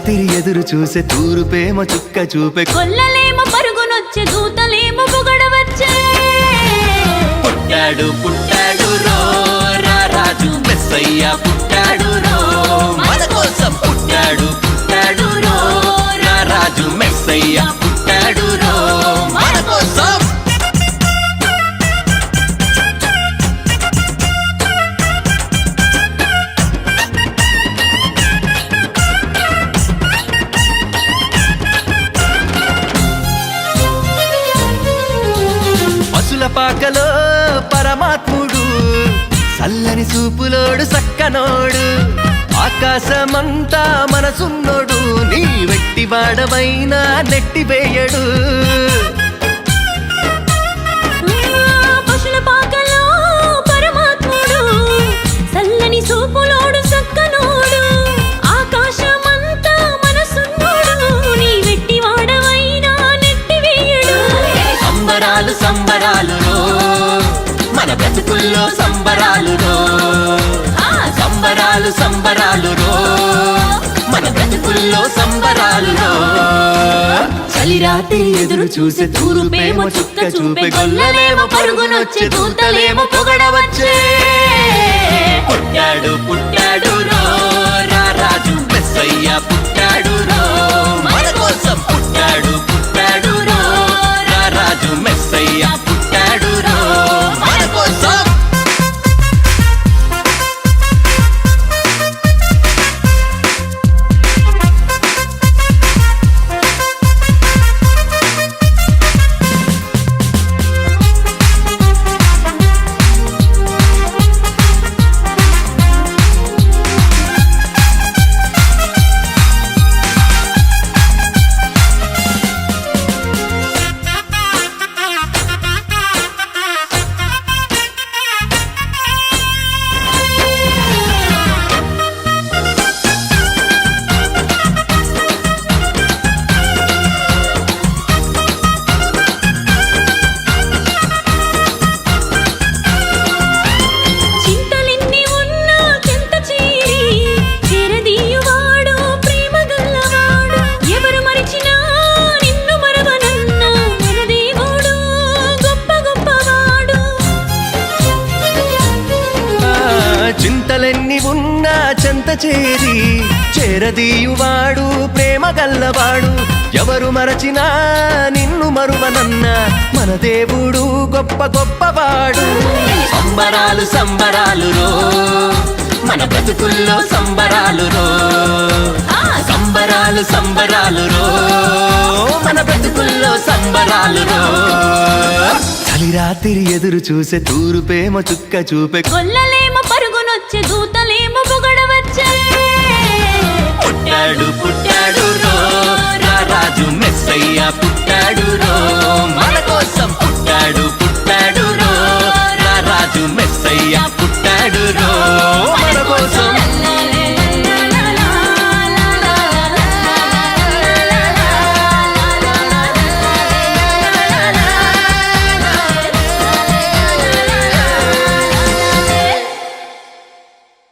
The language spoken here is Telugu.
రాత్రి ఎదురు చూసే తూరుపేమ చుక్క చూపే కొల్లలేమో పరుగునొచ్చే దూతలేమో పొగడవచ్చే పుట్టాడు పుట్టాడు రో రారాజు మెస్సయ్య పుట్టాడు రో మన కోసం పుట్టాడు పుట్టాడు రో రారాజు మెస్సయ్య పుట్టాడు రో మన కోసం పసుల పాకలో పరమాత్ముడు చల్లని చూపులోడు సక్కనోడు ఆకాశమంతా మనసున్నోడు నీ వెట్టి వాడవైనా నెట్టివేయడు పశుల పాకలో పరమాత్ముడు చల్లని చూపులోడు సక్కనోడు ఆకాశమంతా మనసున్నోడు నీ వెట్టి వాడవైనా నెట్టివేయడు సంబరాలు సంబరాలు మన బ్రతుకుల్లో సంబరాలు సంబరాలు సంబరాలు మన బ్రతుకుల్లో సంబరాలు చలి రాత్రి ఎదురు చూసే తూరుపేమో చుక్క చూపే గొల్లలేమో పరుగునొచ్చే దూతలేమో పొగడవచ్చే పుట్టాడు పుట్టాడు రో రారాజు మెస్సయ్య పుట్టాడు రో మన కోసం పుట్టాడు పుట్టాడు రో రారాజు మెస్సయ్య పుట్టాడు రో మన కోసం చింతలెన్ని ఉన్నా చెంత చేరి చేరదీయువాడు ప్రేమ గల్లవాడు ఎవరు మరచినా నిన్ను మరువనన్నా మన దేవుడు గొప్ప గొప్పవాడు సంబరాలు సంబరాలు మన బ్రతుకుల్లో సంబరాలు సంబరాలు సంబరాలు మన బ్రతుకుల్లో సంబరాలు చలి రాత్రి ఎదురు చూసే తూరుపేమో చుక్క చూపే కొల్లలేమో పరుగునొచ్చే దూతలేమో పొగడవచ్చే పుట్టాడు పుట్టాడు రో రారాజు మెస్సయ్య పుట్టాడు రో